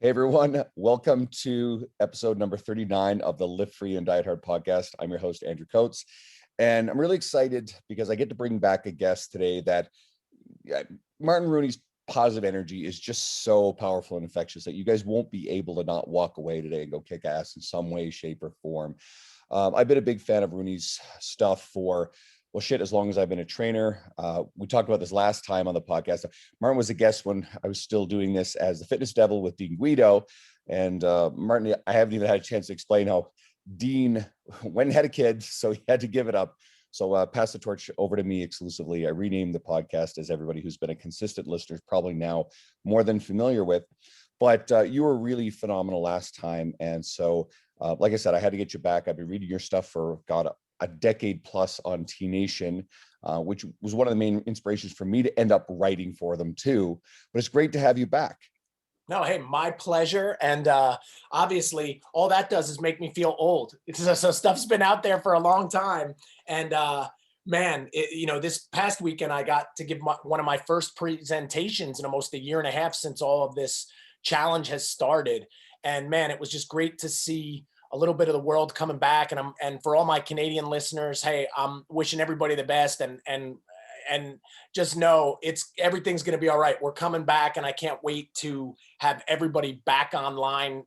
Hey everyone, welcome to episode number 39 of the Live Free and Diet Hard podcast. I'm your host, Andrew Coates, and I'm really excited because I get to bring back a guest today that Martin Rooney's positive energy is just so powerful and infectious that you guys won't be able to not walk away today and go kick ass in some way, shape, or form. I've been a big fan of Rooney's stuff for as long as I've been a trainer. We talked about this last time on the podcast. Martin was a guest when I was still doing this as the Fitness Devil with Dean Guido. And Martin, I haven't even had a chance to explain how Dean went and had a kid, so he had to give it up. So pass the torch over to me exclusively. I renamed the podcast, as everybody who's been a consistent listener is probably now more than familiar with. But you were really phenomenal last time. And so, like I said, I had to get you back. I've been reading your stuff for, God, a decade plus on T Nation, which was one of the main inspirations for me to end up writing for them too. But it's great to have you back. No, hey, my pleasure. And obviously, all that does is make me feel old. So stuff's been out there for a long time. And man, this past weekend, I got to give one of my first presentations in almost a year and a half since all of this challenge has started. And man, it was just great to see a little bit of the world coming back. And for all my Canadian listeners, hey, I'm wishing everybody the best and just know everything's going to be all right. We're coming back, and I can't wait to have everybody back online,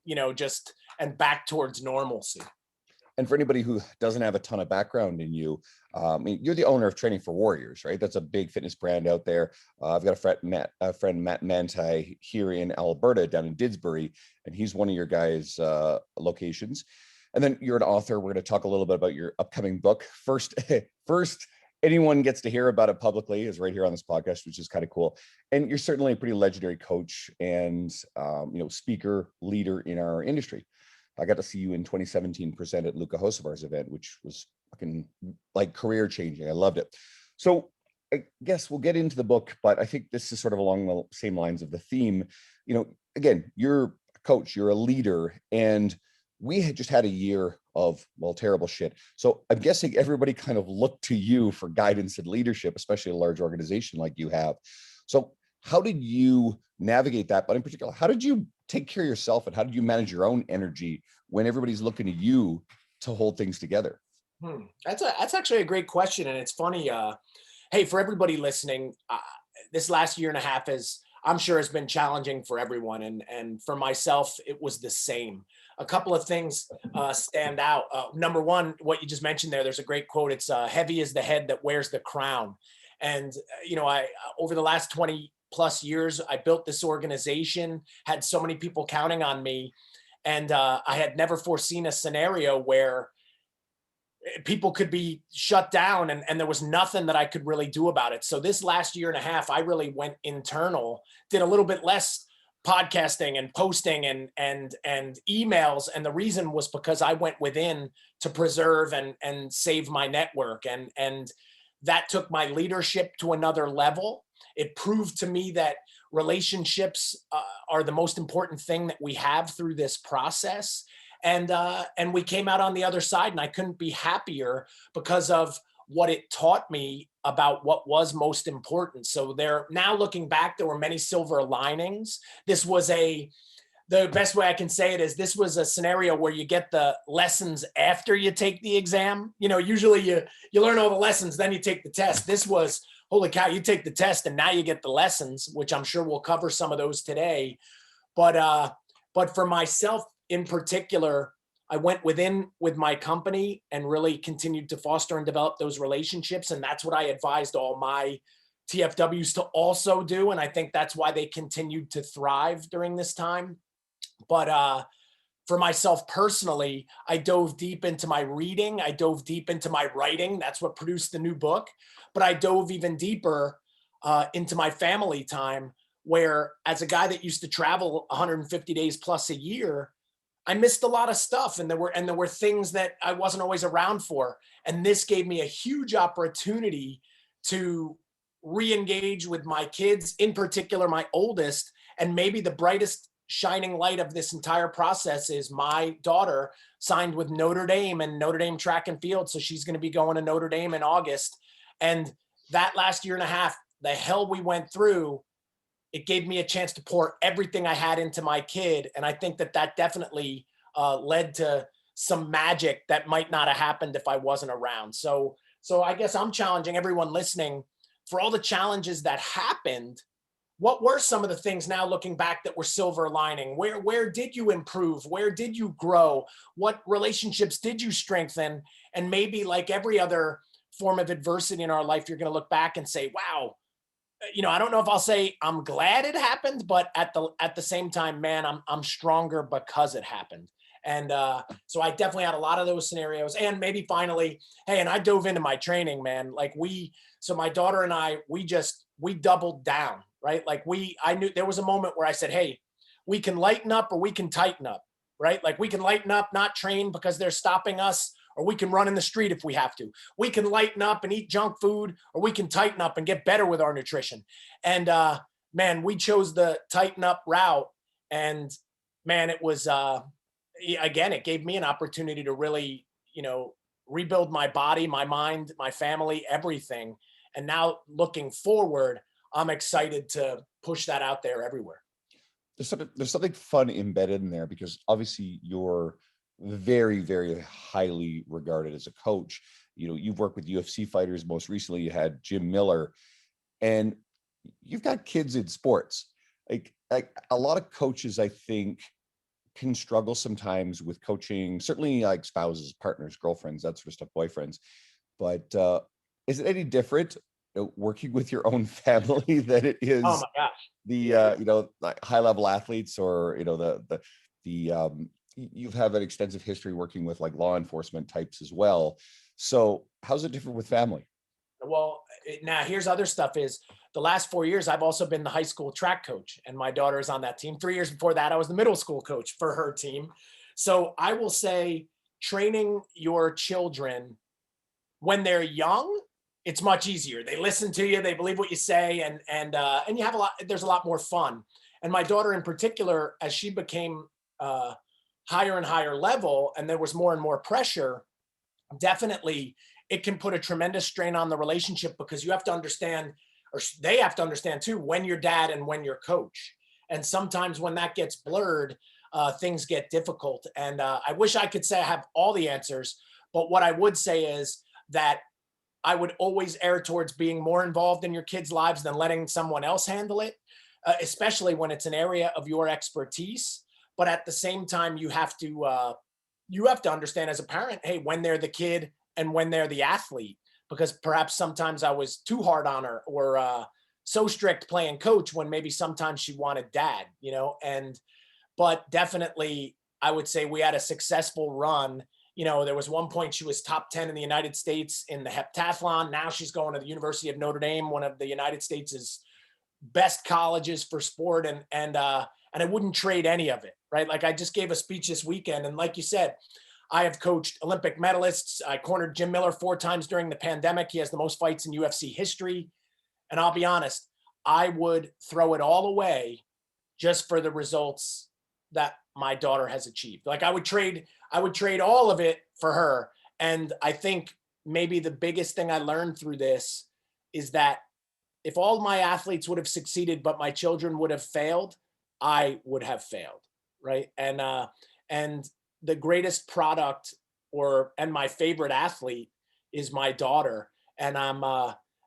and back towards normalcy. And for anybody who doesn't have a ton of background in you, you're the owner of Training for Warriors, right? That's a big fitness brand out there. I've got a friend, Matt Manti, here in Alberta, down in Didsbury, and he's one of your guys' locations. And then you're an author. We're going to talk a little bit about your upcoming book. First, anyone gets to hear about it publicly is right here on this podcast, which is kind of cool. And you're certainly a pretty legendary coach and speaker, leader in our industry. I got to see you in 2017 present at Luca Hocevar's event, which was fucking like career changing. I loved it. So I guess we'll get into the book, but I think this is sort of along the same lines of the theme. Again, you're a coach, you're a leader, and we had just had a year of, terrible shit. So I'm guessing everybody kind of looked to you for guidance and leadership, especially a large organization like you have. So how did you navigate that? But in particular, how did you take care of yourself, and how did you manage your own energy when everybody's looking to you to hold things together? That's actually a great question. And it's funny. Hey, for everybody listening, this last year and a half I'm sure has been challenging for everyone. And for myself, it was the same. A couple of things stand out. Number one, what you just mentioned there's a great quote. It's heavy is the head that wears the crown. And, I over the last 20 plus years, I built this organization, had so many people counting on me. And I had never foreseen a scenario where people could be shut down and there was nothing that I could really do about it. So this last year and a half, I really went internal, did a little bit less podcasting and posting and emails. And the reason was because I went within to preserve and save my network. And that took my leadership to another level. It proved to me that relationships are the most important thing that we have through this process. And we came out on the other side, and I couldn't be happier because of what it taught me about what was most important. So now looking back, there were many silver linings. The best way I can say it is this was a scenario where you get the lessons after you take the exam. Usually you learn all the lessons, then you take the test. This was, holy cow, you take the test and now you get the lessons, which I'm sure we'll cover some of those today. But for myself in particular, I went within with my company and really continued to foster and develop those relationships. And that's what I advised all my TFWs to also do. And I think that's why they continued to thrive during this time. But for myself personally, I dove deep into my reading. I dove deep into my writing. That's what produced the new book. But I dove even deeper into my family time, where as a guy that used to travel 150 days plus a year, I missed a lot of stuff, and there were things that I wasn't always around for. And this gave me a huge opportunity to re-engage with my kids, in particular my oldest. And maybe the brightest shining light of this entire process is my daughter signed with Notre Dame and Notre Dame track and field. So she's going to be going to Notre Dame in August. And that last year and a half, the hell we went through, it gave me a chance to pour everything I had into my kid. And I think that that definitely led to some magic that might not have happened if I wasn't around. So I guess I'm challenging everyone listening for all the challenges that happened. What were some of the things now looking back that were silver lining? Where did you improve? Where did you grow? What relationships did you strengthen? And maybe like every other form of adversity in our life, you're going to look back and say, wow, I don't know if I'll say I'm glad it happened, but at the same time, man, I'm stronger because it happened. And so I definitely had a lot of those scenarios. And maybe finally, hey, and I dove into my training, man. So my daughter and I, we doubled down, right? I knew there was a moment where I said, hey, we can lighten up or we can tighten up, right? Like we can lighten up, not train because they're stopping us, or we can run in the street if we have to. We can lighten up and eat junk food, or we can tighten up and get better with our nutrition. And man, we chose the tighten up route. And man, it was, again, it gave me an opportunity to really, rebuild my body, my mind, my family, everything. And now looking forward, I'm excited to push that out there everywhere. There's something fun embedded in there, because obviously you're very, very highly regarded as a coach. You've worked with UFC fighters. Most recently, you had Jim Miller, and you've got kids in sports. Like a lot of coaches, I think, can struggle sometimes with coaching, certainly like spouses, partners, girlfriends, that sort of stuff, boyfriends. But is it any different working with your own family than it Oh is my gosh. the Yeah. like high level athletes, or the you have an extensive history working with like law enforcement types as well. So how's it different with family? Well, now here's other stuff is the last 4 years, I've also been the high school track coach, and my daughter is on that team. 3 years before that, I was the middle school coach for her team. So I will say training your children when they're young, it's much easier. They listen to you, they believe what you say, and you have there's a lot more fun. And my daughter in particular, as she became higher and higher level, and there was more and more pressure, definitely it can put a tremendous strain on the relationship, because you have to understand, or they have to understand too, when you're dad and when you're coach. And sometimes when that gets blurred, things get difficult. And I wish I could say I have all the answers, but what I would say is that I would always err towards being more involved in your kids' lives than letting someone else handle it, especially when it's an area of your expertise. But at the same time, you have to understand as a parent, hey, when they're the kid and when they're the athlete, because perhaps sometimes I was too hard on her, or so strict playing coach, when maybe sometimes she wanted dad. But definitely I would say we had a successful run. There was one point she was top 10 in the United States in the heptathlon. Now she's going to the University of Notre Dame, one of the United States' best colleges for sport. And I wouldn't trade any of it, right? Like I just gave a speech this weekend. And like you said, I have coached Olympic medalists. I cornered Jim Miller 4 times during the pandemic. He has the most fights in UFC history. And I'll be honest, I would throw it all away just for the results that my daughter has achieved. Like I would trade all of it for her. And I think maybe the biggest thing I learned through this is that if all my athletes would have succeeded, but my children would have failed, I would have failed. Right. And the greatest product, and my favorite athlete, is my daughter. And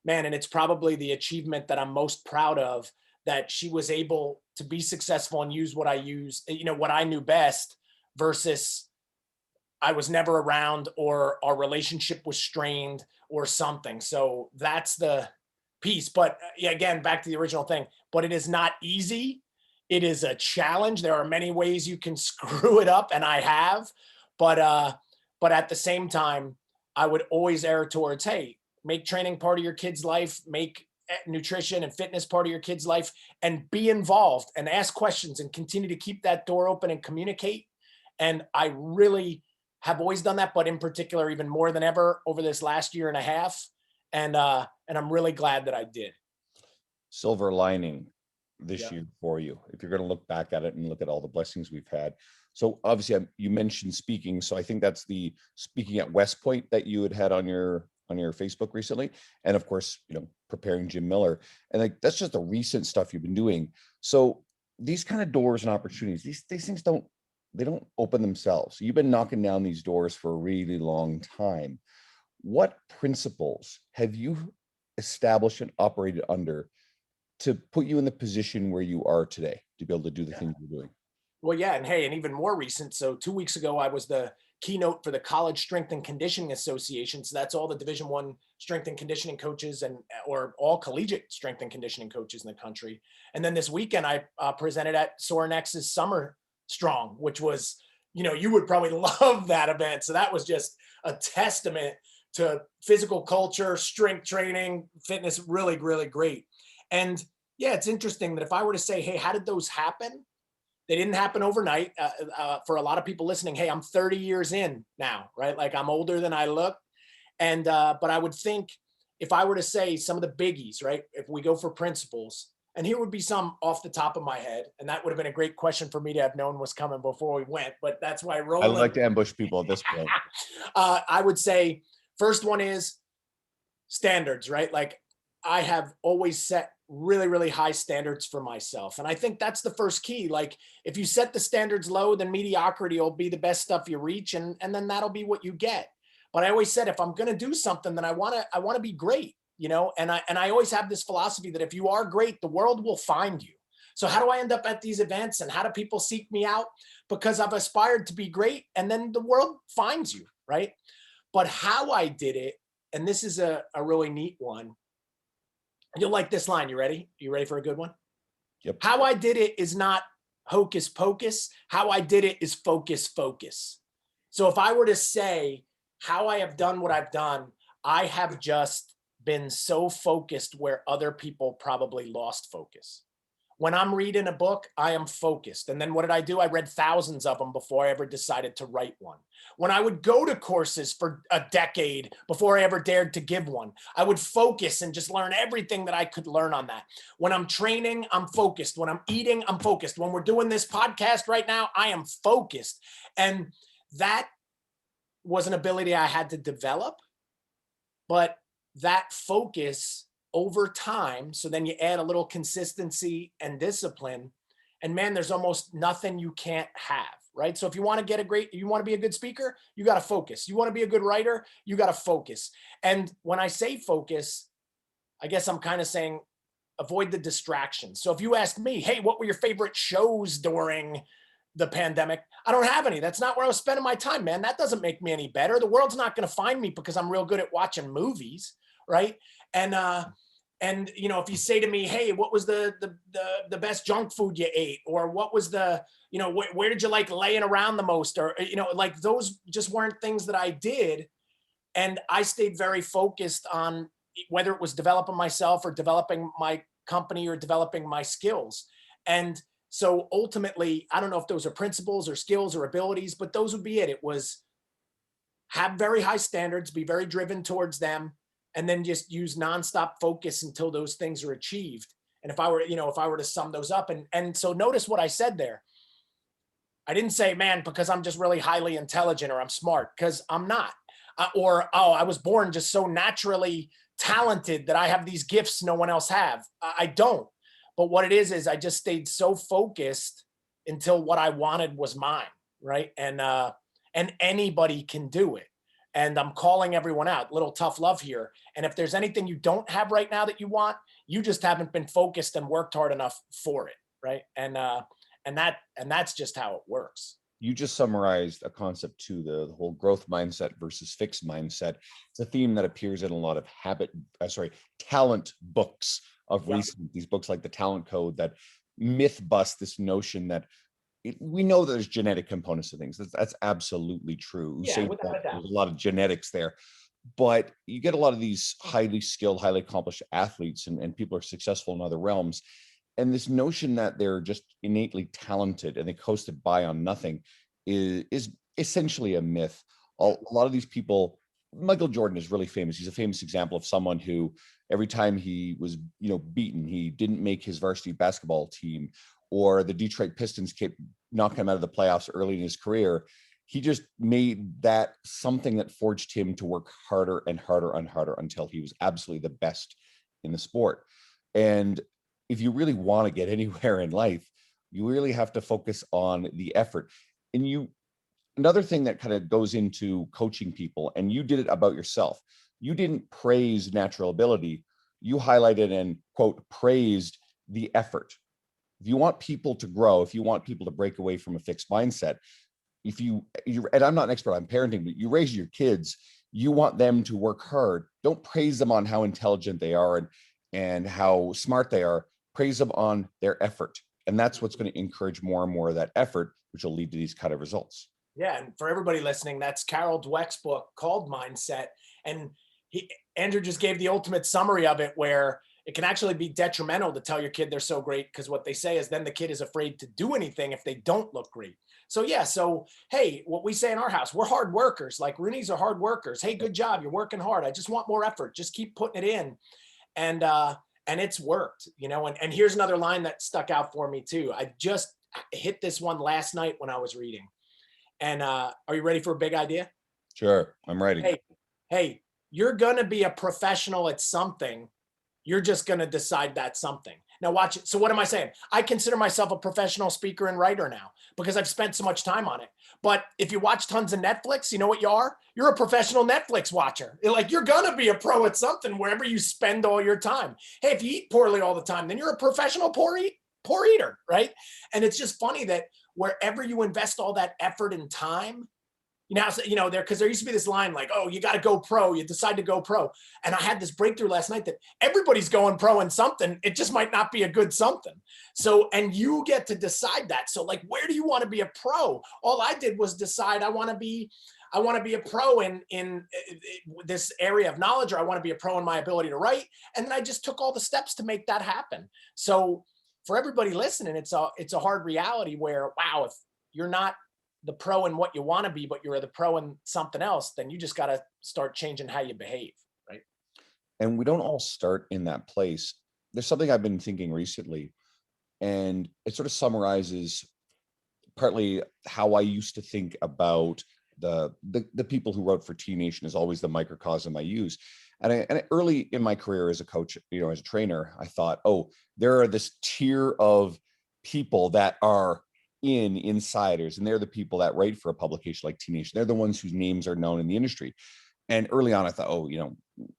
man, and it's probably the achievement that I'm most proud of, that she was able to be successful and use what I knew best, versus I was never around, or our relationship was strained or something. So that's the piece. But yeah, again, back to the original thing, but it is not easy. It is a challenge. There are many ways you can screw it up, and I have, but at the same time, I would always err towards, hey, make training part of your kid's life, make nutrition and fitness part of your kid's life, and be involved and ask questions and continue to keep that door open and communicate. And I really have always done that, but in particular, even more than ever over this last year and a half. And I'm really glad that I did. Silver lining this Yeah. year for you, if you're going to look back at it and look at all the blessings we've had. So obviously you mentioned speaking, so I think that's the speaking at West Point that you had on your on your Facebook recently, and of course, preparing Jim Miller, and like that's just the recent stuff you've been doing. So these kind of doors and opportunities, these things don't open themselves. You've been knocking down these doors for a really long time. What principles have you established and operated under to put you in the position where you are today to be able to do the Yeah. things you're doing? Well, yeah, and hey, and even more recent. So 2 weeks ago, I was the keynote for the College Strength and Conditioning Association. So that's all the Division I strength and conditioning coaches and or all collegiate strength and conditioning coaches in the country. And then this weekend, I presented at Sorenex's Summer Strong, which was, you would probably love that event. So that was just a testament to physical culture, strength training, fitness, really, really great. And yeah, it's interesting that if I were to say, hey, how did those happen? They didn't happen overnight. For a lot of people listening, hey, I'm 30 years in now, right? Like I'm older than I look. And, but I would think if I were to say some of the biggies, right? If we go for principles, and here would be some off the top of my head, and that would have been a great question for me to have known was coming before we went, but that's why I Roland. like to ambush people at this point. I would say first one is standards, right? Like I have always set really, really high standards for myself. And I think that's the first key. Like if you set the standards low, then mediocrity will be the best stuff you reach. And then that'll be what you get. But I always said, if I'm going to do something, then I want to be great, and I always have this philosophy that if you are great, the world will find you. So how do I end up at these events and how do people seek me out? Because I've aspired to be great and then the world finds you, right? But how I did it, and this is a really neat one. You'll like this line. You ready? You ready for a good one? Yep. How I did it is not hocus pocus. How I did it is focus, focus. So if I were to say how I have done what I've done, I have just been so focused where other people probably lost focus. When I'm reading a book, I am focused. And then what did I do? I read thousands of them before I ever decided to write one. When I would go to courses for a decade before I ever dared to give one, I would focus and just learn everything that I could learn on that. When I'm training, I'm focused. When I'm eating, I'm focused. When we're doing this podcast right now, I am focused. And that was an ability I had to develop, but that focus over time. So then you add a little consistency and discipline, and man, there's almost nothing you can't have, right? So if you want to you want to be a good speaker, you got to focus. You want to be a good writer, you got to focus. And when I say focus, I guess I'm kind of saying avoid the distractions. So if you ask me, hey, what were your favorite shows during the pandemic? I don't have any. That's not where I was spending my time, man. That doesn't make me any better. The world's not going to find me because I'm real good at watching movies, right? And if you say to me, hey, what was the best junk food you ate, or what was the where did you like laying around the most, or like those just weren't things that I did. And I stayed very focused on whether it was developing myself or developing my company or developing my skills. And so ultimately, I don't know if those are principles or skills or abilities, but those would be it. It was have very high standards, be very driven towards them, and then just use nonstop focus until those things are achieved. And if I were to sum those up, and so notice what I said there. I didn't say, man, because I'm just really highly intelligent or I'm smart, because I'm not. I was born just so naturally talented that I have these gifts no one else have. I don't. But what it is I just stayed so focused until what I wanted was mine, right? And anybody can do it. And I'm calling everyone out. Little tough love here. And if there's anything you don't have right now that you want, you just haven't been focused and worked hard enough for it, right? And that's just how it works. You just summarized a concept to the whole growth mindset versus fixed mindset. It's a theme that appears in a lot of talent books of Yep. recent, these books like the Talent Code that myth bust this notion that we know there's genetic components to things. That's absolutely true. Yeah, without a doubt. There's a lot of genetics there, but you get a lot of these highly skilled, highly accomplished athletes and people are successful in other realms. And this notion that they're just innately talented and they coasted by on nothing is essentially a myth. A lot of these people, Michael Jordan is really famous. He's a famous example of someone who every time he was, beaten, he didn't make his varsity basketball team, or the Detroit Pistons kept knocking him out of the playoffs early in his career. he just made that something that forged him to work harder and harder and harder until he was absolutely the best in the sport. And if you really want to get anywhere in life, you really have to focus on the effort. And another thing that kind of goes into coaching people, and you did it about yourself, you didn't praise natural ability, you highlighted and quote praised the effort. If you want people to grow, if you want people to break away from a fixed mindset, if you and I'm not an expert on parenting, but you raise your kids, you want them to work hard. Don't praise them on how intelligent they are and how smart they are. Praise them on their effort. And that's what's going to encourage more and more of that effort, which will lead to these kind of results. Yeah, and for everybody listening, that's Carol Dweck's book called Mindset. And Andrew just gave the ultimate summary of it, where it can actually be detrimental to tell your kid they're so great, because what they say is then the kid is afraid to do anything if they don't look great. So yeah, so hey, what we say in our house, we're hard workers. Like Rooney's are hard workers. Hey, good job, you're working hard. I just want more effort. Just keep putting it in, and it's worked, you know. And here's another line that stuck out for me too. I just hit this one last night when I was reading. And are you ready for a big idea? Sure, I'm ready. Hey, you're gonna be a professional at something. You're just gonna decide that's something. Now watch it. So what am I saying? I consider myself a professional speaker and writer now because I've spent so much time on it. But if you watch tons of Netflix, you know what you are? You're a professional Netflix watcher. Like, you're gonna be a pro at something wherever you spend all your time. Hey, if you eat poorly all the time, then you're a professional poor eater, right? And it's just funny that wherever you invest all that effort and time, because there used to be this line like, oh, you got to go pro, you decide to go pro. And I had this breakthrough last night that everybody's going pro in something. It just might not be a good something. So, and you get to decide that. So like, where do you want to be a pro? All I did was decide I want to be a pro in this area of knowledge, or I want to be a pro in my ability to write. And then I just took all the steps to make that happen. So for everybody listening, it's a hard reality where, wow, if you're not the pro in what you want to be, but you're the pro in something else, then you just got to start changing how you behave, right? And we don't all start in that place. There's something I've been thinking recently, and it sort of summarizes partly how I used to think about the people who wrote for T Nation is always the microcosm I use. And early in my career as a coach, as a trainer, I thought, oh, there are this tier of people that are insiders, and they're the people that write for a publication like T Nation. They're the ones whose names are known in the industry. And early on, I thought, oh,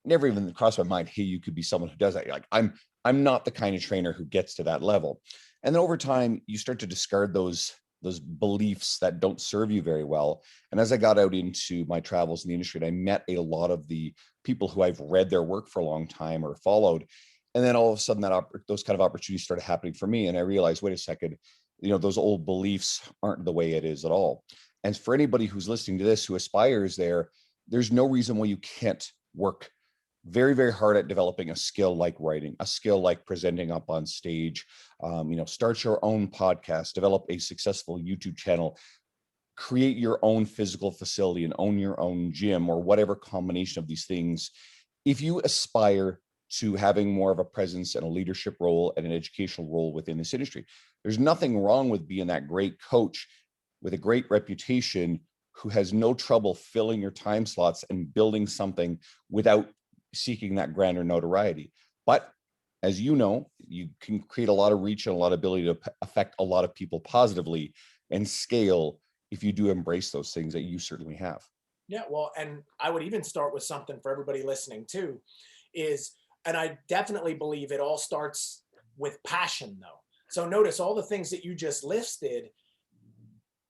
never even crossed my mind, hey, you could be someone who does that. Like, I'm not the kind of trainer who gets to that level. And then over time, you start to discard those beliefs that don't serve you very well. And as I got out into my travels in the industry, and I met a lot of the people who I've read their work for a long time or followed. And then all of a sudden those kind of opportunities started happening for me. And I realized, wait a second, those old beliefs aren't the way it is at all. And for anybody who's listening to this, who aspires there's no reason why you can't work very, very hard at developing a skill like writing, a skill like presenting up on stage, start your own podcast, develop a successful YouTube channel, create your own physical facility and own your own gym, or whatever combination of these things. If you aspire to having more of a presence and a leadership role and an educational role within this industry, there's nothing wrong with being that great coach with a great reputation who has no trouble filling your time slots and building something without seeking that grander notoriety. But as you know, you can create a lot of reach and a lot of ability to affect a lot of people positively and scale if you do embrace those things that you certainly have. Yeah, well, and I would even start with something for everybody listening too, and I definitely believe it all starts with passion though. So notice all the things that you just listed.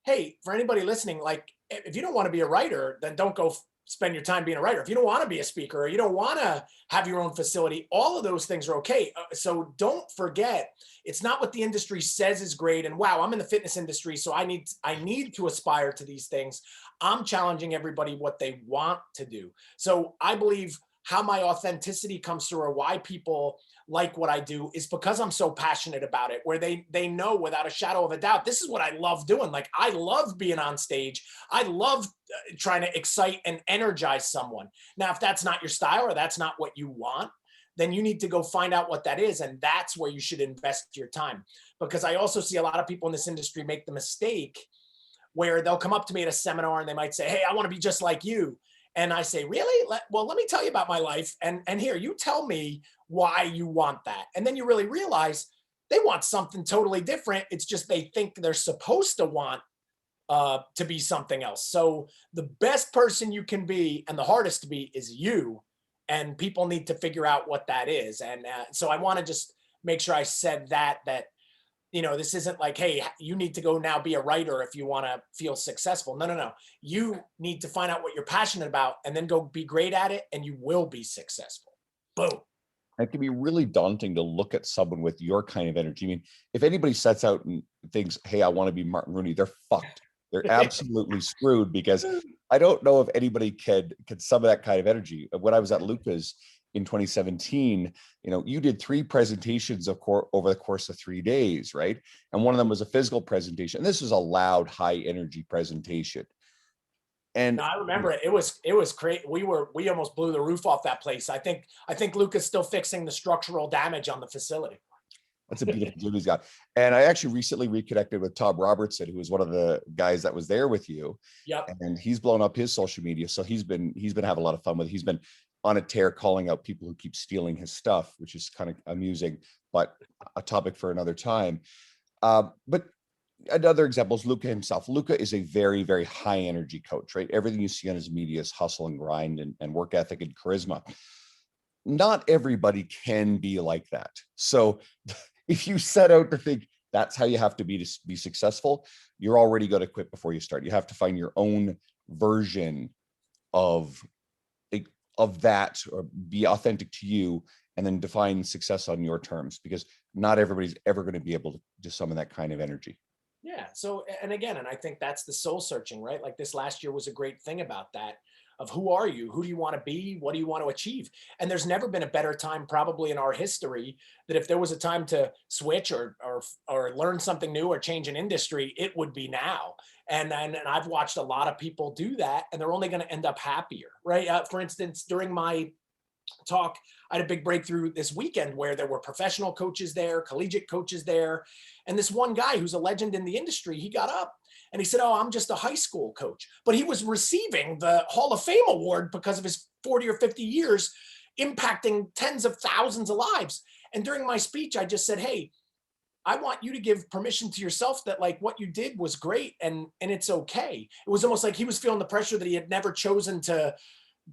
Hey, for anybody listening, like, if you don't want to be a writer, then don't go spend your time being a writer. If you don't want to be a speaker, or you don't want to have your own facility, all of those things are okay. So don't forget, it's not what the industry says is great. And wow, I'm in the fitness industry, so I need to aspire to these things. I'm challenging everybody what they want to do. So I believe how my authenticity comes through, or why people like what I do, is because I'm so passionate about it, where they know without a shadow of a doubt, this is what I love doing. Like, I love being on stage. I love trying to excite and energize someone. Now, if that's not your style, or that's not what you want, then you need to go find out what that is. And that's where you should invest your time. Because I also see a lot of people in this industry make the mistake where they'll come up to me at a seminar and they might say, "Hey, I want to be just like you." And I say, "Really? Well, let me tell you about my life. And here, you tell me why you want that." And then you really realize they want something totally different. It's just they think they're supposed to want to be something else. So the best person you can be and the hardest to be is you. And people need to figure out what that is. And so I want to just make sure I said that, this isn't like, hey, you need to go now be a writer if you want to feel successful. No, no, no. You need to find out what you're passionate about and then go be great at it, and you will be successful. Boom. It can be really daunting to look at someone with your kind of energy. I mean, if anybody sets out and thinks, hey, I want to be Martin Rooney, they're fucked. They're absolutely screwed, because I don't know if anybody could sum that kind of energy. When I was at Lucas in 2017, you did 3 presentations over the course of 3 days, right? And one of them was a physical presentation. And this was a loud, high energy presentation. And No, I remember it. It was great. We almost blew the roof off that place. I think Luca's still fixing the structural damage on the facility. that's a beautiful dude he's got. And I actually recently reconnected with Tom Robertson, who was one of the guys that was there with you. Yep. And he's blown up his social media. So he's been having a lot of fun with it. He's been on a tear calling out people who keep stealing his stuff, which is kind of amusing, but a topic for another time. But another example is Luca himself. Luca is a very, very high energy coach, right? Everything you see on his media is hustle and grind and work ethic and charisma. Not everybody can be like that. So if you set out to think that's how you have to be successful, you're already going to quit before you start. You have to find your own version of that, or be authentic to you, and then define success on your terms, because not everybody's ever going to be able to summon that kind of energy. Yeah. So, and again, and I think that's the soul searching, right? Like this last year was a great thing about that, of who are you? Who do you want to be? What do you want to achieve? And there's never been a better time probably in our history that if there was a time to switch or learn something new or change an industry, it would be now. And I've watched a lot of people do that, and they're only going to end up happier, right? For instance, during my talk, I had a big breakthrough this weekend where there were professional coaches there, collegiate coaches there. And this one guy who's a legend in the industry, he got up and he said, "Oh, I'm just a high school coach." But he was receiving the Hall of Fame award because of his 40 or 50 years impacting tens of thousands of lives. And during my speech, I just said, "Hey, I want you to give permission to yourself that like what you did was great, and it's okay." It was almost like he was feeling the pressure that he had never chosen to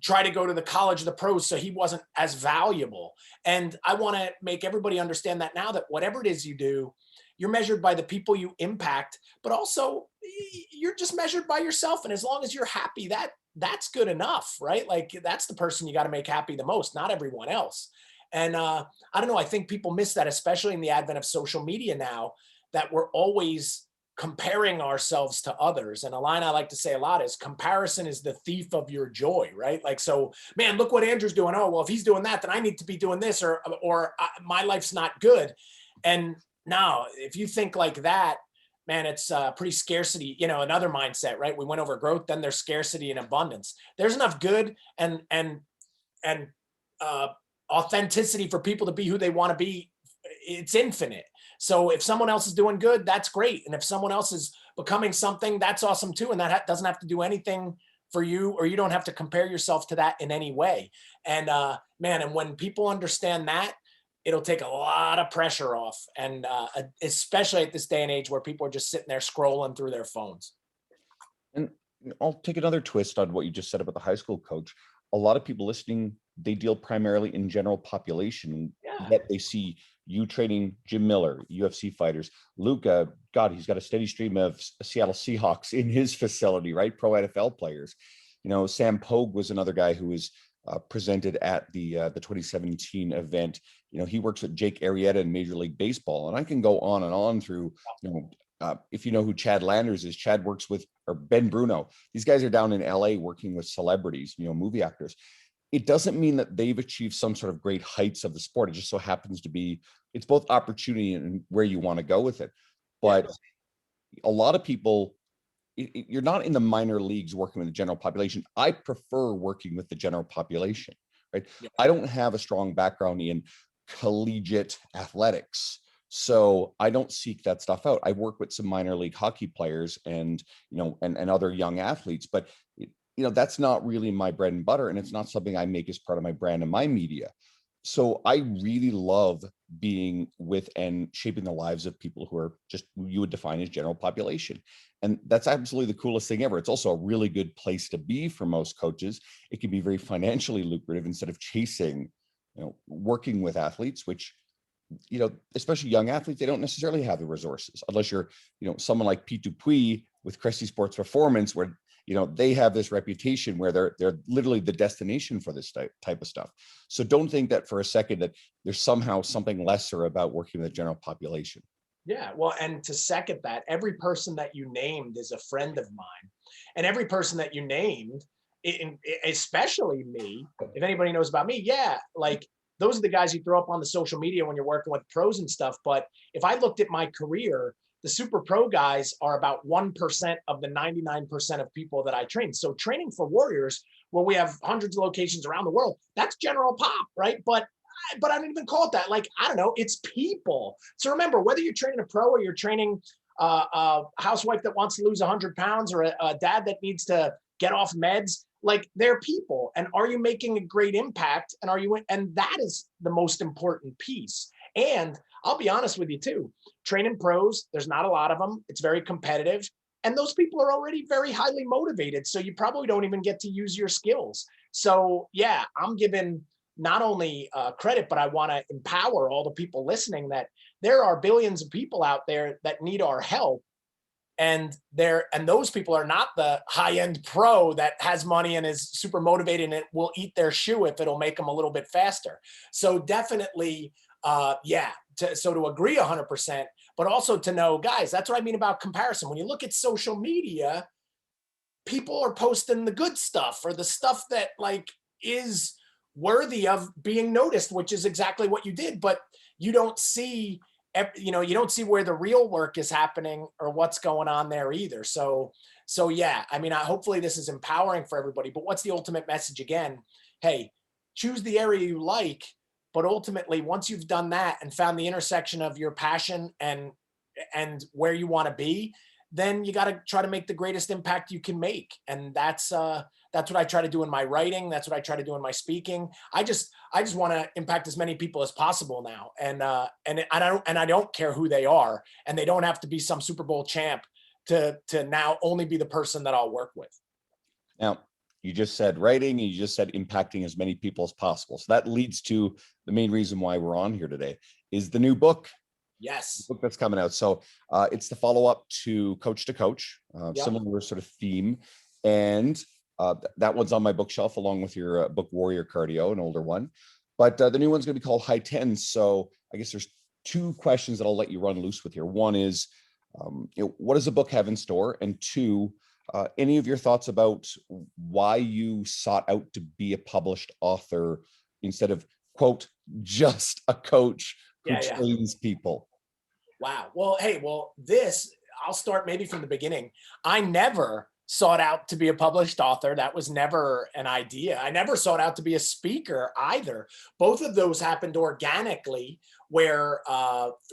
try to go to the college of the pros, so he wasn't as valuable. And I want to make everybody understand that now, that whatever it is you do, you're measured by the people you impact, but also you're just measured by yourself. And as long as you're happy, that's good enough, right? Like that's the person you got to make happy the most, not everyone else. And I don't know, I think people miss that, especially in the advent of social media now, that we're always comparing ourselves to others. And a line I like to say a lot is, comparison is the thief of your joy, right? Like, so man, look what Andrew's doing. Oh, well, if he's doing that, then I need to be doing this, or my life's not good. And now if you think like that, man, it's pretty scarcity, another mindset, right? We went over growth, then there's scarcity and abundance. There's enough good and authenticity for people to be who they want to be. It's infinite. So if someone else is doing good, that's great. And if someone else is becoming something, that's awesome too. And that doesn't have to do anything for you, or you don't have to compare yourself to that in any way. And man, and when people understand that, it'll take a lot of pressure off. And especially at this day and age where people are just sitting there scrolling through their phones. And I'll take another twist on what you just said about the high school coach. A lot of people listening, they deal primarily in general population, Yeah. yet they see you training Jim Miller, UFC fighters. Luca, God, he's got a steady stream of Seattle Seahawks in his facility, right? Pro NFL players. Sam Pogue was another guy who was presented at the 2017 event. He works with Jake Arrieta in Major League Baseball, and I can go on and on through. If you know who Chad Landers is, Chad works with, or Ben Bruno. These guys are down in LA working with celebrities, movie actors. It doesn't mean that they've achieved some sort of great heights of the sport. It just so happens to be, it's both opportunity and where you want to go with it. But a lot of people, you're not in the minor leagues working with the general population. I prefer working with the general population, right? Yeah. I don't have a strong background in collegiate athletics, So I don't seek that stuff out. I work with some minor league hockey players and, and other young athletes, but that's not really my bread and butter. And it's not something I make as part of my brand and my media. So I really love being with and shaping the lives of people who are just who you would define as general population. And that's absolutely the coolest thing ever. It's also a really good place to be for most coaches. It can be very financially lucrative instead of chasing, working with athletes, which, especially young athletes, they don't necessarily have the resources unless you're, someone like Pete Dupuis with Cressy Sports Performance, where, they have this reputation where they're literally the destination for this type of stuff. So don't think that for a second that there's somehow something lesser about working with the general population. Yeah, well, and to second that, every person that you named is a friend of mine. And every person that you named, especially me, if anybody knows about me, yeah, like those are the guys you throw up on the social media when you're working with pros and stuff. But if I looked at my career, the super pro guys are about 1% of the 99% of people that I train. So training for Warriors, where we have hundreds of locations around the world, that's general pop, right? But I don't even call it that. Like, I don't know, it's people. So remember, whether you're training a pro or you're training a housewife that wants to lose 100 pounds or a dad that needs to get off meds, like they're people. And are you making a great impact? And that is the most important piece. And I'll be honest with you too, training pros, there's not a lot of them. It's very competitive. And those people are already very highly motivated. So you probably don't even get to use your skills. So yeah, I'm giving not only credit, but I want to empower all the people listening that there are billions of people out there that need our help. And those people are not the high-end pro that has money and is super motivated and it will eat their shoe if it'll make them a little bit faster. So definitely, so to agree 100%, but also to know, guys, that's what I mean about comparison. When you look at social media, people are posting the good stuff or the stuff that like is worthy of being noticed, which is exactly what you did, but you don't see you don't see where the real work is happening or what's going on there either. So yeah, I mean, hopefully this is empowering for everybody, but what's the ultimate message again? Hey, choose the area you like, but ultimately once you've done that and found the intersection of your passion and where you want to be, then you got to try to make the greatest impact you can make. And that's what I try to do in my writing. That's what I try to do in my speaking. I just want to impact as many people as possible now. And I don't care who they are, and they don't have to be some Super Bowl champ to now only be the person that I'll work with. Now, you just said writing, and you just said impacting as many people as possible. So that leads to the main reason why we're on here today is the new book. Yes. The book that's coming out. So it's the follow-up to Coach, Yep. similar sort of theme. And that one's on my bookshelf along with your book, Warrior Cardio, an older one. But the new one's going to be called High 10. So I guess there's two questions that I'll let you run loose with here. One is, what does the book have in store? And two, any of your thoughts about why you sought out to be a published author instead of, quote, just a coach who trains people? Wow. Well, hey, I'll start maybe from the beginning. I never sought out to be a published author. That was never an idea. I never sought out to be a speaker either. Both of those happened organically, where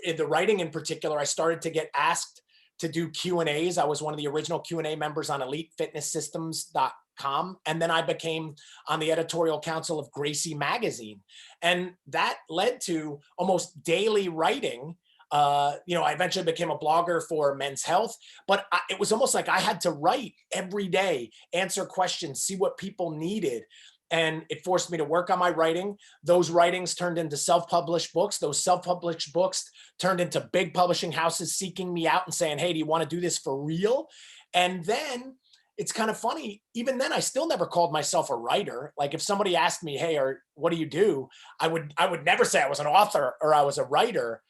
in the writing in particular, I started to get asked to do Q&As. I was one of the original Q&A members on EliteFitnessSystems.com. And then I became on the editorial council of Gracie Magazine. And that led to almost daily writing. I eventually became a blogger for Men's Health, but it was almost like I had to write every day, answer questions, see what people needed. And it forced me to work on my writing. Those writings turned into self-published books. Those self-published books turned into big publishing houses seeking me out and saying, hey, do you want to do this for real? And then it's kind of funny. Even then, I still never called myself a writer. Like if somebody asked me, hey, or what do you do? I would never say I was an author or I was a writer.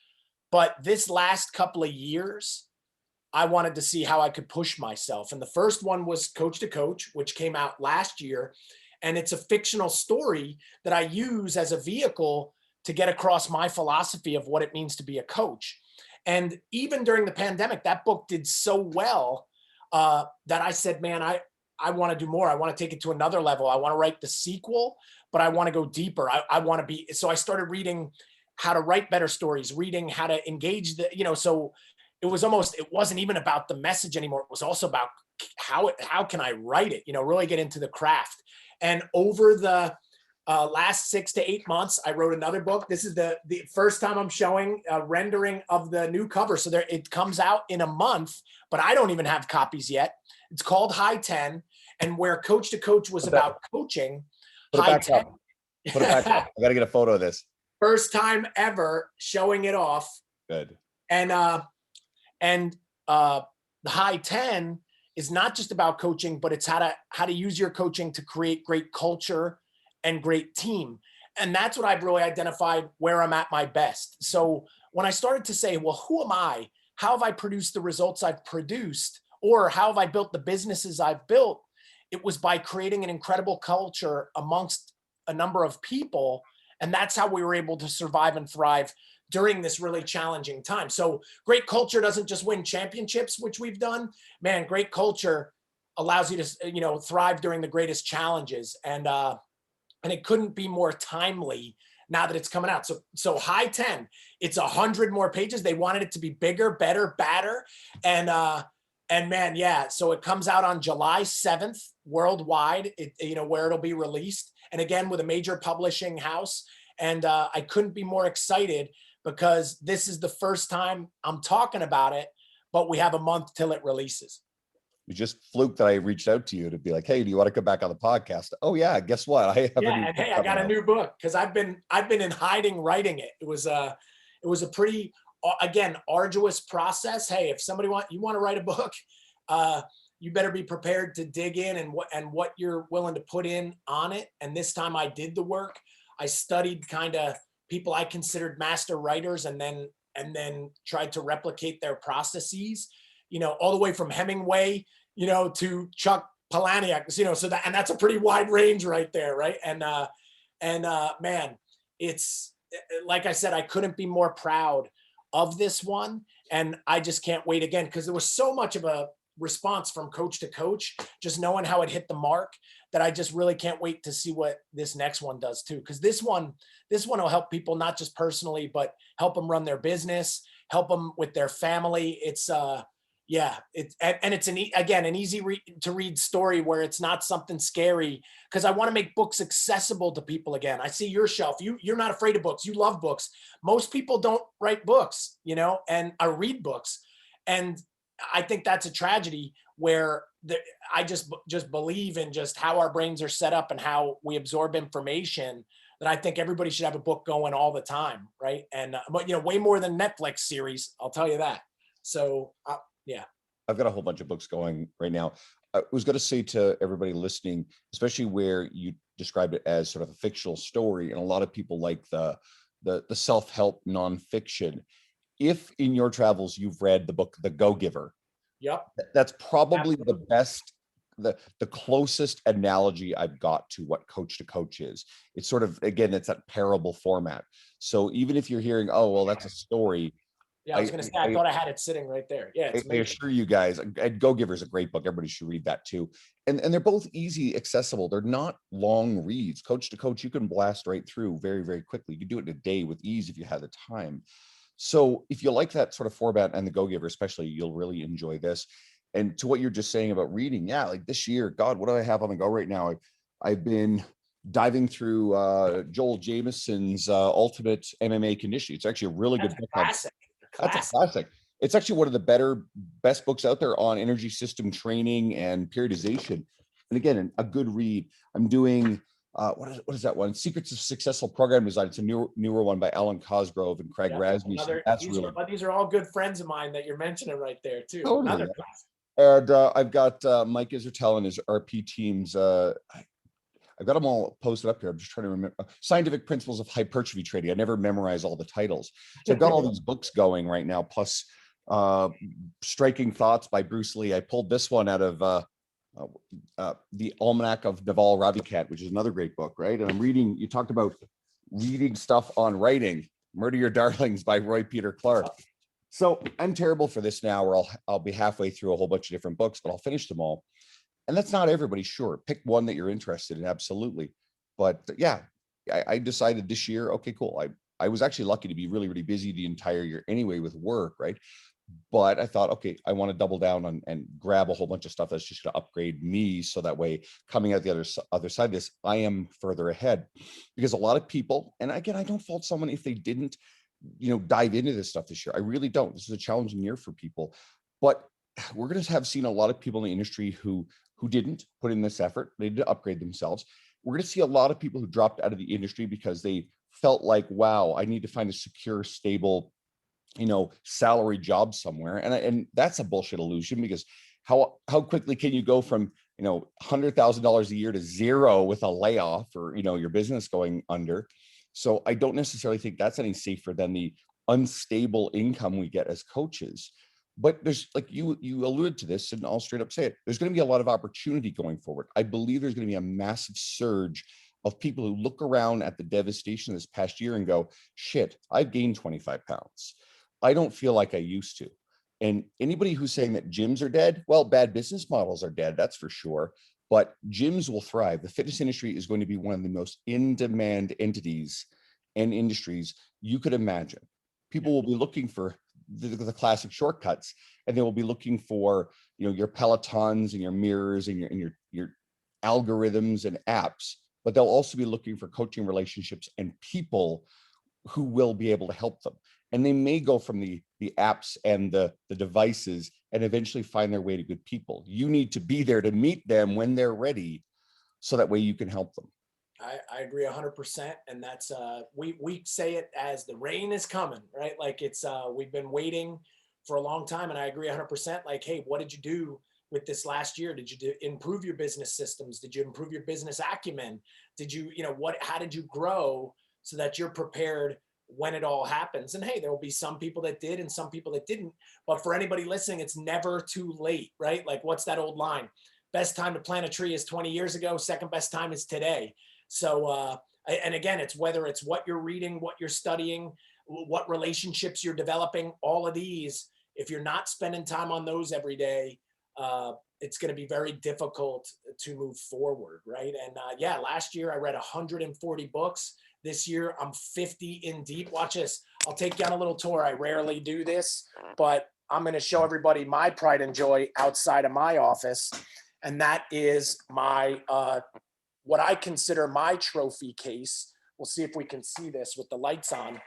But this last couple of years, I wanted to see how I could push myself. And the first one was Coach to Coach, which came out last year. And it's a fictional story that I use as a vehicle to get across my philosophy of what it means to be a coach. And even during the pandemic, that book did so well that I said, man, I want to do more. I want to take it to another level. I want to write the sequel, but I want to go deeper. I want to be, so I started reading how to write better stories, reading how to engage the, so it wasn't even about the message anymore. It was also about how can I write it, really get into the craft. And over the last 6 to 8 months, I wrote another book. This is the first time I'm showing a rendering of the new cover. So it comes out in a month, but I don't even have copies yet. It's called High 10. And where Coach to Coach was about coaching, Put it High back 10. up. Put it back up. I got to get a photo of this. First time ever showing it off. Good. And the High 10 is not just about coaching, but it's how to use your coaching to create great culture and great team. And that's what I've really identified where I'm at my best. So when I started to say, well, who am I? How have I produced the results I've produced? Or how have I built the businesses I've built? It was by creating an incredible culture amongst a number of people. And that's how we were able to survive and thrive during this really challenging time. So great culture doesn't just win championships, which we've done. Man, great culture allows you to, thrive during the greatest challenges. And it couldn't be more timely now that it's coming out. So High 10, it's 100 more pages. They wanted it to be bigger, better, badder. And man, yeah. So it comes out on July 7th worldwide, where it'll be released. And again, with a major publishing house. And I couldn't be more excited because this is the first time I'm talking about it, but we have a month till it releases. You just fluked that I reached out to you to be like, hey, do you want to come back on the podcast? Oh yeah, guess what? I have a new and hey, I got a new book because I've been in hiding writing it. It was a pretty, again, arduous process. Hey, if somebody you want to write a book, you better be prepared to dig in and what you're willing to put in on it. And this time I did the work. I studied kind of people I considered master writers and then tried to replicate their processes, all the way from Hemingway, to Chuck Palahniuk, so that's a pretty wide range right there. Right. And man, it's like I said, I couldn't be more proud of this one. And I just can't wait again, because there was so much of a response from Coach to Coach, just knowing how it hit the mark, that I just really can't wait to see what this next one does too. Because this one will help people, not just personally, but help them run their business, help them with their family. It's it's an easy to read story where it's not something scary, because I want to make books accessible to people. Again, I see your shelf. You're not afraid of books. You love books. Most people don't write books, and I read books. And I think that's a tragedy where I just believe in just how our brains are set up and how we absorb information, that I think everybody should have a book going all the time. Right. And, but, way more than Netflix series, I'll tell you that. So, yeah. I've got a whole bunch of books going right now. I was going to say to everybody listening, especially where you described it as sort of a fictional story, and a lot of people like the self-help nonfiction. If in your travels you've read the book The Go-Giver, Yep, that's probably absolutely the best, the closest analogy I've got to what Coach to Coach is. It's sort of, again, it's that parable format. So even if you're hearing, oh well, that's a story. Yeah, I was going to say, I thought I had it sitting right there. Yeah, it's I assure you guys, Go Giver is a great book. Everybody should read that too. And they're both easy, accessible. They're not long reads. Coach to Coach, you can blast right through very, very quickly. You can do it in a day with ease if you have the time. So if you like that sort of format, and the Go Giver especially, you'll really enjoy this. And to what you're just saying about reading, yeah, like this year, God, what do I have on the go right now? I've been diving through Joel Jamieson's Ultimate MMA Conditioning. It's actually a really good book. Classic. That's a classic. It's actually one of the best books out there on energy system training and periodization. And again, a good read. I'm doing what is that one? Secrets of Successful Program Design. It's a newer one by Alan Cosgrove and Craig Rasmussen. These are all good friends of mine that you're mentioning right there too. Totally. Another classic. And I've got Mike Isertel and his RP teams. I've got them all posted up here. I'm just trying to remember. Scientific Principles of Hypertrophy Training. I never memorize all the titles. So I've got all these books going right now, plus Striking Thoughts by Bruce Lee. I pulled this one out of the Almanac of Naval Ravikant, which is another great book, right? And I'm reading, you talked about reading stuff on writing, Murder Your Darlings by Roy Peter Clark. So I'm terrible for this now, where I'll be halfway through a whole bunch of different books, but I'll finish them all. And that's not everybody, sure. Pick one that you're interested in, absolutely. But yeah, I decided this year, okay, cool. I was actually lucky to be really, really busy the entire year anyway with work, right? But I thought, okay, I want to double down on and grab a whole bunch of stuff that's just going to upgrade me. So that way, coming out the other side of this, I am further ahead. Because a lot of people, and again, I don't fault someone if they didn't, dive into this stuff this year. I really don't. This is a challenging year for people. But we're going to have seen a lot of people in the industry who didn't put in this effort. They did upgrade themselves. We're going to see a lot of people who dropped out of the industry because they felt like, wow, I need to find a secure, stable, salary job somewhere. And that's a bullshit illusion, because how quickly can you go from, $100,000 a year to zero with a layoff, or, your business going under? So I don't necessarily think that's any safer than the unstable income we get as coaches. But there's, like you alluded to this, and I'll straight up say it, there's going to be a lot of opportunity going forward. I believe there's going to be a massive surge of people who look around at the devastation of this past year and go, shit, I've gained 25 pounds. I don't feel like I used to. And anybody who's saying that gyms are dead, well, bad business models are dead, that's for sure. But gyms will thrive. The fitness industry is going to be one of the most in-demand entities and industries you could imagine. People will be looking for the classic shortcuts, and they will be looking for, your Pelotons and your mirrors and your algorithms and apps. But they'll also be looking for coaching relationships and people who will be able to help them. And they may go from the apps and the devices and eventually find their way to good people. You need to be there to meet them when they're ready, so that way you can help them. I agree 100%. And that's, we say it as the rain is coming, right? Like it's, we've been waiting for a long time. And I agree 100%. Like, hey, what did you do with this last year? Did you improve your business systems? Did you improve your business acumen? Did you, how did you grow so that you're prepared when it all happens? And hey, there will be some people that did and some people that didn't. But for anybody listening, it's never too late, right? Like, what's that old line? Best time to plant a tree is 20 years ago. Second best time is today. So, and again, it's whether it's what you're reading, what you're studying, what relationships you're developing, all of these, if you're not spending time on those every day, it's going to be very difficult to move forward, right? And yeah, last year I read 140 books. This year I'm 50 in deep. Watch this. I'll take you on a little tour. I rarely do this, but I'm going to show everybody my pride and joy outside of my office. And that is my, what I consider my trophy case. We'll see if we can see this with the lights on,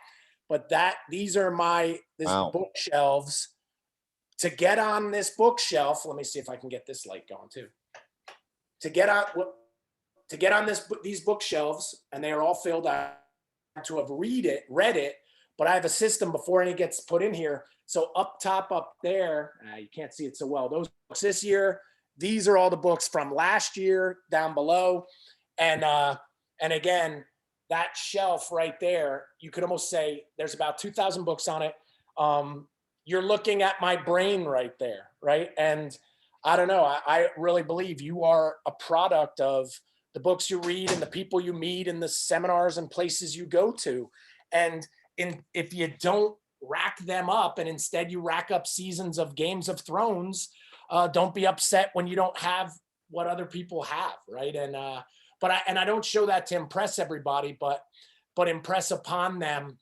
but these are Wow. bookshelves. To get on this bookshelf, let me see if I can get this light going too. To get on these bookshelves, and they are all filled out, to have read it, but I have a system before any gets put in here. So up top, up there, you can't see it so well. Those books this year, these are all the books from last year down below. And again, that shelf right there, you could almost say there's about 2,000 books on it. You're looking at my brain right there, right? And I don't know, I really believe you are a product of the books you read and the people you meet and the seminars and places you go to. And if you don't rack them up and instead you rack up seasons of Games of Thrones, don't be upset when you don't have what other people have, right? And but I don't show that to impress everybody, but impress upon them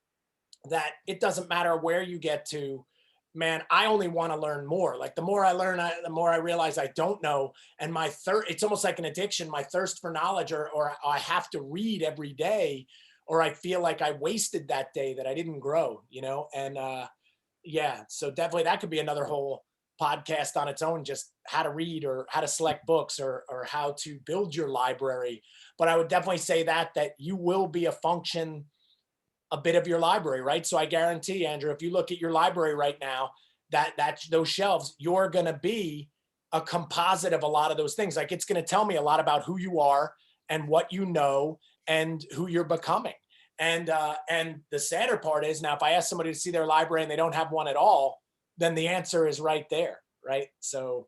that it doesn't matter where you get to. Man, I only want to learn more. Like the more I learn, the more I realize I don't know. And it's almost like an addiction, my thirst for knowledge, or I have to read every day, or I feel like I wasted that day that I didn't grow, And yeah, so definitely that could be another whole podcast on its own, just how to read or how to select books or how to build your library. But I would definitely say that you will be a bit of your library, right? So I guarantee, Andrew, if you look at your library right now, that's those shelves, you're going to be a composite of a lot of those things. Like it's going to tell me a lot about who you are and what you know and who you're becoming. And the sadder part is, now if I ask somebody to see their library and they don't have one at all, then the answer is right there, right? So,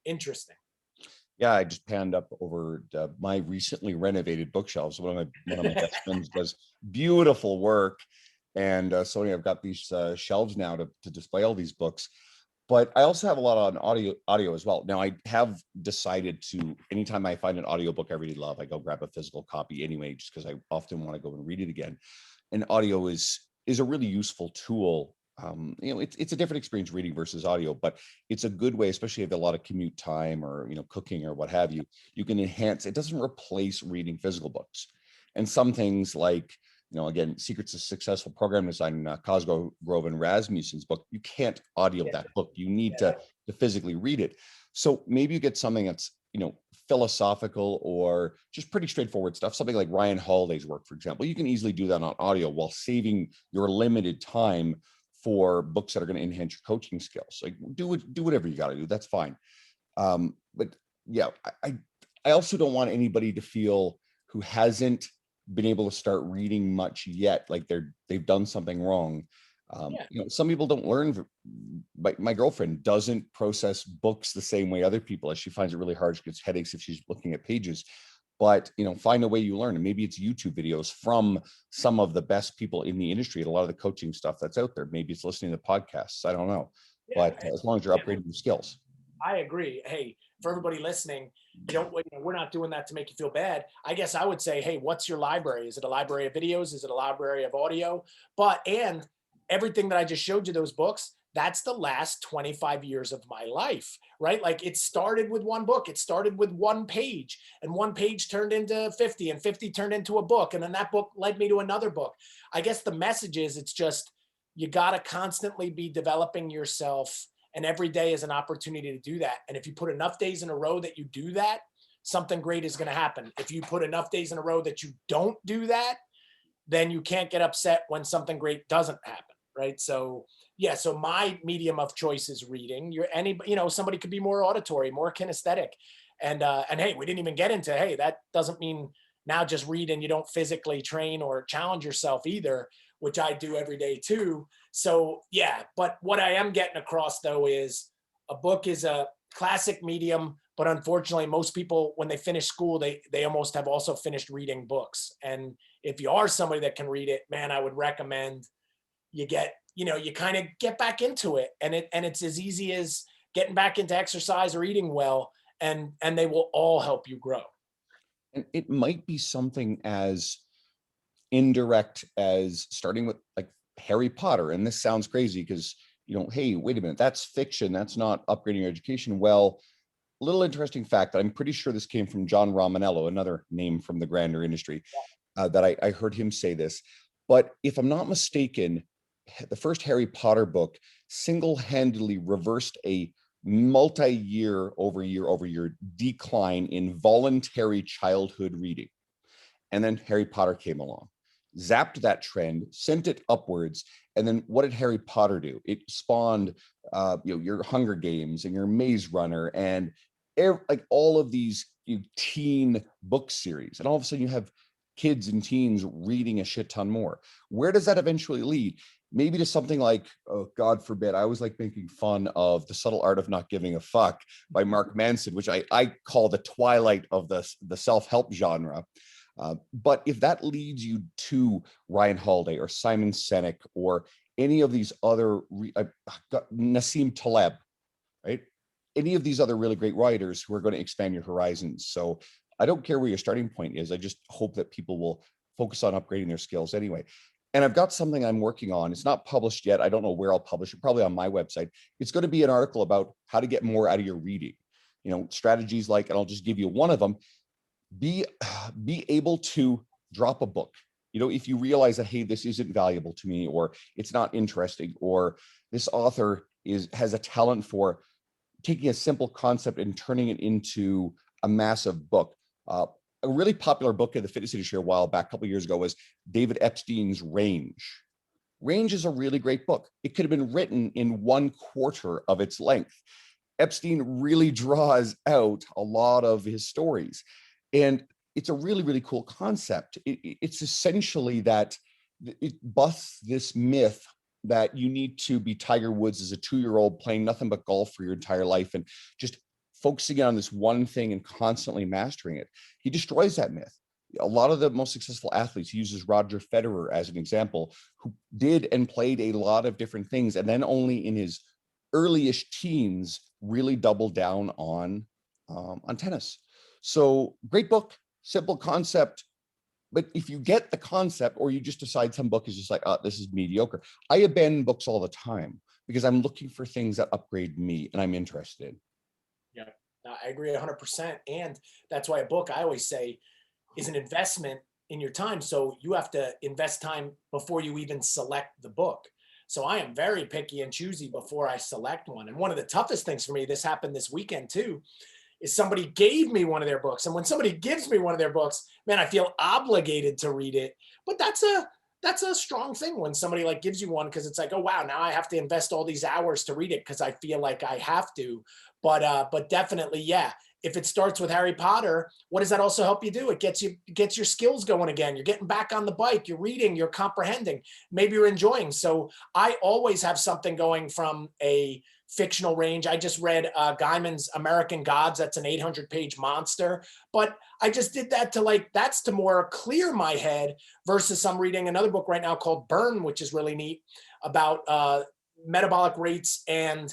interesting. Yeah, I just panned up over my recently renovated bookshelves. One of my best friends does beautiful work, and so I've got these shelves now to display all these books. But I also have a lot on audio as well. Now I have decided to, anytime I find an audiobook I really love, I go grab a physical copy anyway, just because I often want to go and read it again. and audio is a really useful tool. It's a different experience reading versus audio, but it's a good way, especially if you have a lot of commute time or cooking or what have you. You can enhance. It doesn't replace reading physical books, and some things like again, Secrets of Successful Program Design, Cosgrove and Rasmussen's book. You can't audio Yeah, that book. You need yeah, to physically read it. So maybe you get something that's philosophical or just pretty straightforward stuff. Something like Ryan Holiday's work, for example. You can easily do that on audio while saving your limited time for books that are going to enhance your coaching skills. Like do whatever you got to do. That's fine. But yeah, I also don't want anybody to feel who hasn't been able to start reading much yet, like they've done something wrong. yeah. Some people don't learn. My girlfriend doesn't process books the same way other people, as she finds it really hard. She gets headaches if she's looking at pages. But find a way you learn, and maybe it's YouTube videos from some of the best people in the industry and a lot of the coaching stuff that's out there. Maybe it's listening to podcasts. I don't know, Yeah, but as long as you're upgrading your skills. I agree. Hey, for everybody listening, we're not doing that to make you feel bad. I guess I would say, hey, what's your library? Is it a library of videos? Is it a library of audio? And everything that I just showed you, those books, that's the last 25 years of my life, right? Like it started with one book, it started with one page, and one page turned into 50, and 50 turned into a book. And then that book led me to another book. I guess the message is it's just, you got to constantly be developing yourself, and every day is an opportunity to do that. And if you put enough days in a row that you do that, something great is going to happen. If you put enough days in a row that you don't do that, then you can't get upset when something great doesn't happen, right? So yeah, so my medium of choice is reading. Somebody could be more auditory, more kinesthetic. And hey, we didn't even get into, hey, that doesn't mean now just read and you don't physically train or challenge yourself either, which I do every day too. So yeah, but what I am getting across though is a book is a classic medium, but unfortunately most people when they finish school, they almost have also finished reading books. And if you are somebody that can read it, man, I would recommend you kind of get back into it. And it's as easy as getting back into exercise or eating well, and they will all help you grow. And it might be something as indirect as starting with like Harry Potter. And this sounds crazy because, hey, wait a minute, that's fiction. That's not upgrading your education. Well, little interesting fact that I'm pretty sure this came from John Romanello, another name from the grander industry, that I heard him say this. But if I'm not mistaken, the first Harry Potter book single-handedly reversed a multi-year over year decline in voluntary childhood reading. And then Harry Potter came along, zapped that trend, sent it upwards. And then what did Harry Potter do? It spawned, your Hunger Games and your Maze Runner and like all of these teen book series. And all of a sudden you have kids and teens reading a shit ton more. Where does that eventually lead? Maybe to something like, oh, God forbid, I always like making fun of The Subtle Art of Not Giving a Fuck by Mark Manson, which I call the twilight of the self-help genre. But if that leads you to Ryan Holiday or Simon Sinek or any of these other, Nassim Taleb, right? Any of these other really great writers who are going to expand your horizons. So I don't care where your starting point is. I just hope that people will focus on upgrading their skills anyway. And I've got something I'm working on. It's not published yet. I don't know where I'll publish it, probably on my website. It's going to be an article about how to get more out of your reading, strategies like, and I'll just give you one of them. Be able to drop a book. If you realize that, hey, this isn't valuable to me, or it's not interesting, or this author has a talent for taking a simple concept and turning it into a massive book. A really popular book in the fitness industry a while back, a couple of years ago, was David Epstein's Range. Range is a really great book. It could have been written in 1/4 of its length. Epstein really draws out a lot of his stories. And it's a really, really cool concept. It's essentially that it busts this myth that you need to be Tiger Woods as a 2-year-old playing nothing but golf for your entire life and just focusing on this one thing and constantly mastering it. He destroys that myth. A lot of the most successful athletes, he uses Roger Federer as an example, who did and played a lot of different things, and then only in his early-ish teens really doubled down on tennis. So great book, simple concept, But if you get the concept, or you just decide some book is just like, oh, this is mediocre. I abandon books all the time because I'm looking for things that upgrade me and I'm interested. Yeah, I agree 100%. And that's why a book, I always say, is an investment in your time. So you have to invest time before you even select the book. So I am very picky and choosy before I select one. And one of the toughest things for me, this happened this weekend too, is somebody gave me one of their books. And when somebody gives me one of their books, man, I feel obligated to read it. But that's a strong thing when somebody like gives you one, because it's like, oh wow, now I have to invest all these hours to read it because I feel like I have to. But definitely, yeah. If it starts with Harry Potter, what does that also help you do? It gets your skills going again. You're getting back on the bike. You're reading. You're comprehending. Maybe you're enjoying. So I always have something going from a fictional range. I just read Gaiman's American Gods. That's an 800-page monster. But I just did that to that's to more clear my head versus I'm reading another book right now called Burn, which is really neat about metabolic rates and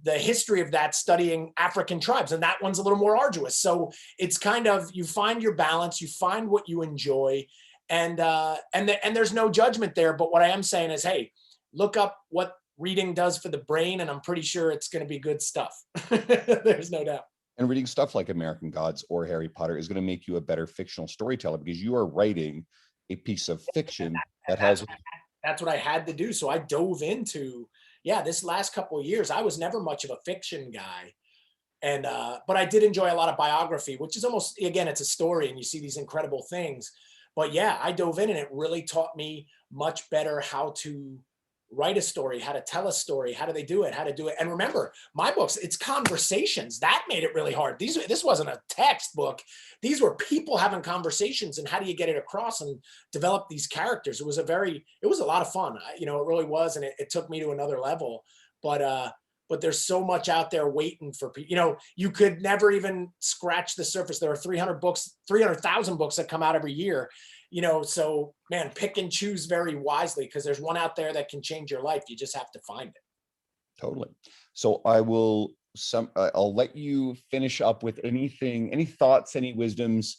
the history of that, studying African tribes. And that one's a little more arduous. So it's kind of, you find your balance, you find what you enjoy, and there's no judgment there. But what I am saying is, hey, look up what reading does for the brain, and I'm pretty sure it's going to be good stuff. There's no doubt. And reading stuff like American Gods or Harry Potter is going to make you a better fictional storyteller because you are writing a piece of fiction that has. That's what I had to do. So I dove into, yeah, this last couple of years, I was never much of a fiction guy. And but I did enjoy a lot of biography, which is almost, again, it's a story and you see these incredible things. But yeah, I dove in and it really taught me much better how to write a story, how to tell a story, how do they do it, how to do it. And remember, my books, it's conversations. That made it really hard. This wasn't a textbook. These were people having conversations, and how do you get it across and develop these characters? It was a lot of fun. It really was. And it took me to another level. But there's so much out there waiting for people. You could never even scratch the surface. There are 300,000 books that come out every year. So man, pick and choose very wisely, because there's one out there that can change your life. You just have to find it. Totally. So I'll let you finish up with any thoughts, any wisdoms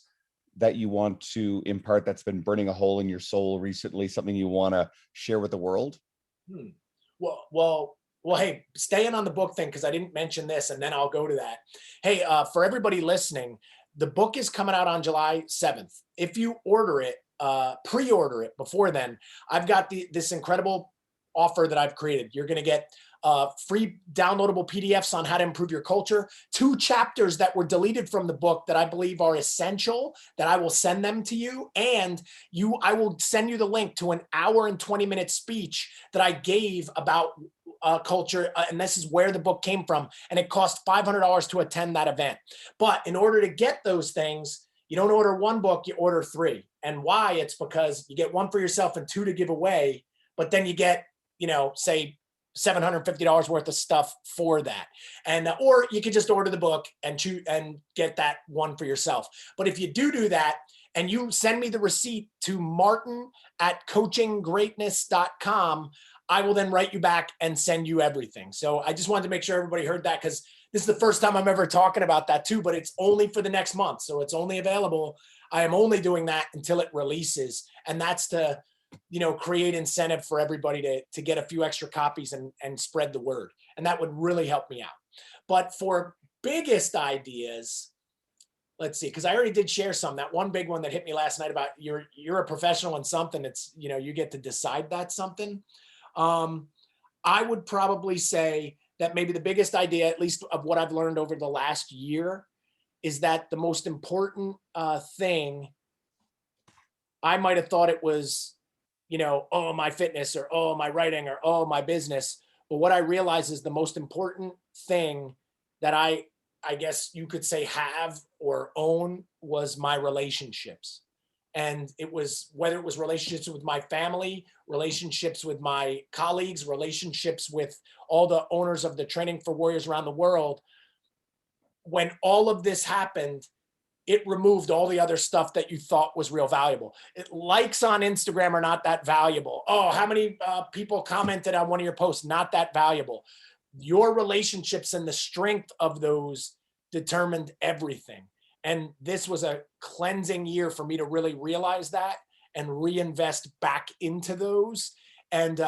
that you want to impart that's been burning a hole in your soul recently, something you want to share with the world. Well, hey, staying on the book thing, because I didn't mention this, and then I'll go to that. Hey, for everybody listening, the book is coming out on July 7th. If you order it, pre-order it before then, I've got this incredible offer that I've created. You're going to get free downloadable PDFs on how to improve your culture, 2 chapters that were deleted from the book that I believe are essential, that I will send them to you. And I will send you the link to an hour and 20-minute speech that I gave about culture. And this is where the book came from. And it cost $500 to attend that event. But in order to get those things, you don't order 1 book, you order 3. And why? It's because you get 1 for yourself and 2 to give away. But then you get, say, $750 worth of stuff for that. And or you could just order the book and get that 1 for yourself. But if you do that and you send me the receipt to martin@coachinggreatness.com, I will then write you back and send you everything. So I just wanted to make sure everybody heard that, because this is the first time I'm ever talking about that too, but it's only for the next month. So it's only available. I am only doing that until it releases. And that's to, create incentive for everybody to get a few extra copies and spread the word. And that would really help me out. But for biggest ideas, let's see, because I already did share some. That one big one that hit me last night about you're a professional in something. It's, you get to decide that something. I would probably say that maybe the biggest idea, at least of what I've learned over the last year, is that the most important thing, I might have thought it was, oh, my fitness, or oh, my writing, or oh, my business. But what I realize is the most important thing that I guess you could say have or own was my relationships. And it was, whether it was relationships with my family, relationships with my colleagues, relationships with all the owners of the Training for Warriors around the world. When all of this happened, it removed all the other stuff that you thought was real valuable. Likes on Instagram are not that valuable. Oh, how many people commented on one of your posts? Not that valuable. Your relationships and the strength of those determined everything. And this was a cleansing year for me to really realize that and reinvest back into those. And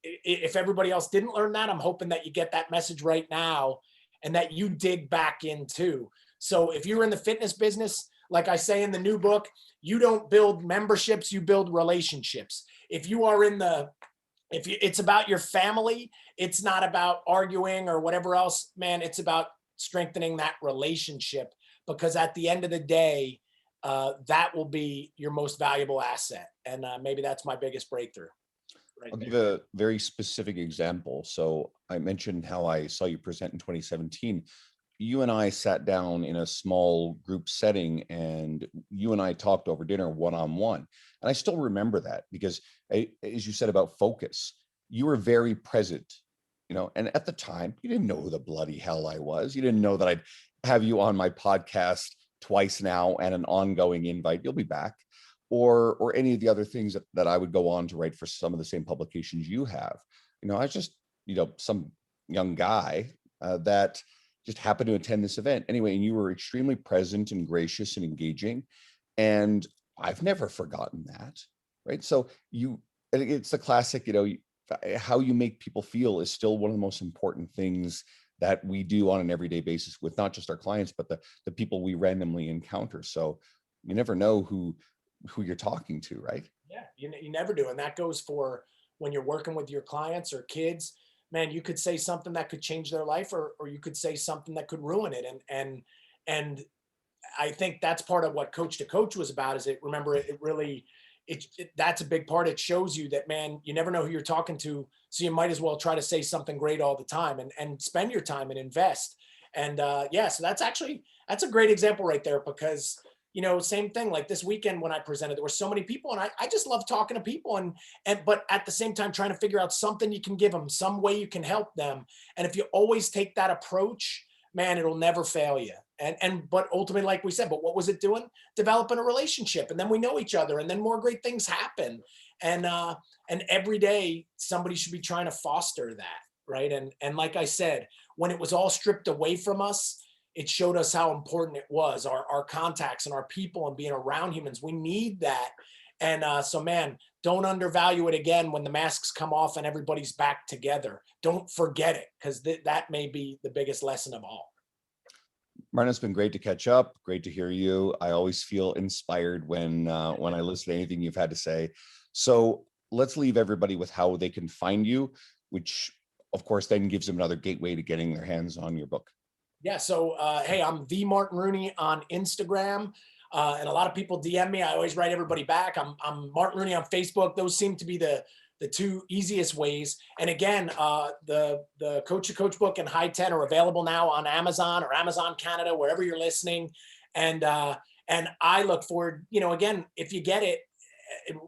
if everybody else didn't learn that, I'm hoping that you get that message right now and that you dig back into. So if you're in the fitness business, like I say in the new book, you don't build memberships, you build relationships. If you are in the, if you, it's about your family, it's not about arguing or whatever else, man, it's about strengthening that relationship, because at the end of the day, that will be your most valuable asset. And maybe that's my biggest breakthrough. Right I'll there. give a very specific example. So I mentioned how I saw you present in 2017. You and I sat down in a small group setting and you and I talked over dinner one-on-one. And I still remember that because as you said about focus, you were very present, and at the time you didn't know who the bloody hell I was. You didn't know that I'd have you on my podcast twice now and an ongoing invite. You'll be back. Or any of the other things that I would go on to write for some of the same publications you have. I was just, some young guy that just happened to attend this event. Anyway, and you were extremely present and gracious and engaging. And I've never forgotten that, right? So it's the classic, how you make people feel is still one of the most important things that we do on an everyday basis with not just our clients, but the people we randomly encounter. So you never know who you're talking to, right? Yeah, you never do. And that goes for when you're working with your clients or kids. Man, you could say something that could change their life, or you could say something that could ruin it. And I think that's part of what Coach to Coach was about. Is it really, that's a big part. It shows you that, man, you never know who you're talking to, so you might as well try to say something great all the time and spend your time and invest. And yeah, so that's a great example right there, because same thing, like this weekend when I presented, there were so many people, and I just love talking to people, but at the same time trying to figure out something you can give them, some way you can help them. And if you always take that approach, man, it'll never fail you. But ultimately, like we said, but what was it doing? Developing a relationship, and then we know each other, and then more great things happen. And every day somebody should be trying to foster that, right? And like I said, when it was all stripped away from us, it showed us how important it was, our contacts and our people and being around humans. We need that. And so, man, don't undervalue it again when the masks come off and everybody's back together. Don't forget it, because that may be the biggest lesson of all. Martin, it's been great to catch up. Great to hear you. I always feel inspired when I listen to anything you've had to say. So let's leave everybody with how they can find you, which of course then gives them another gateway to getting their hands on your book. Yeah. So, hey, I'm the Martin Rooney on Instagram. And a lot of people DM me. I always write everybody back. I'm Martin Rooney on Facebook. Those seem to be the two easiest ways. And again, the Coach to Coach book and High 10 are available now on Amazon or Amazon Canada, wherever you're listening. And I look forward, again, if you get it,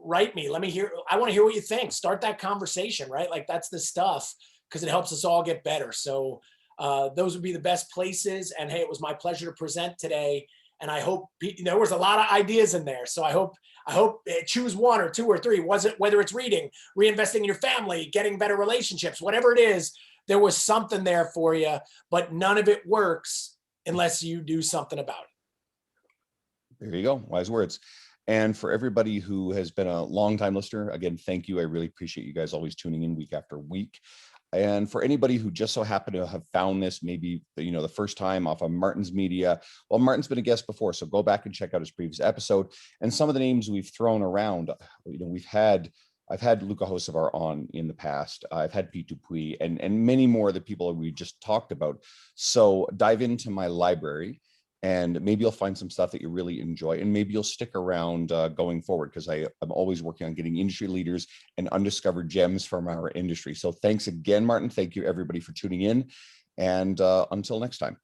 write me. Let me hear. I want to hear what you think. Start that conversation, right? Like, that's the stuff, because it helps us all get better. So those would be the best places. And hey, it was my pleasure to present today. And I hope there was a lot of ideas in there. So I hope choose one or two or three. Whether it's reading, reinvesting in your family, getting better relationships, whatever it is, there was something there for you. But none of it works unless you do something about it. There you go. Wise words. And for everybody who has been a longtime listener, again, thank you. I really appreciate you guys always tuning in week after week. And for anybody who just so happened to have found this, maybe, the first time off of Martin's media, well, Martin's been a guest before, so go back and check out his previous episode. And some of the names we've thrown around, I've had Luca Hocevar on in the past. I've had Pete Dupuis and many more of the people we just talked about. So dive into my library, and maybe you'll find some stuff that you really enjoy, and maybe you'll stick around going forward, because I'm always working on getting industry leaders and undiscovered gems from our industry. So thanks again, Martin. Thank you, everybody, for tuning in. And until next time.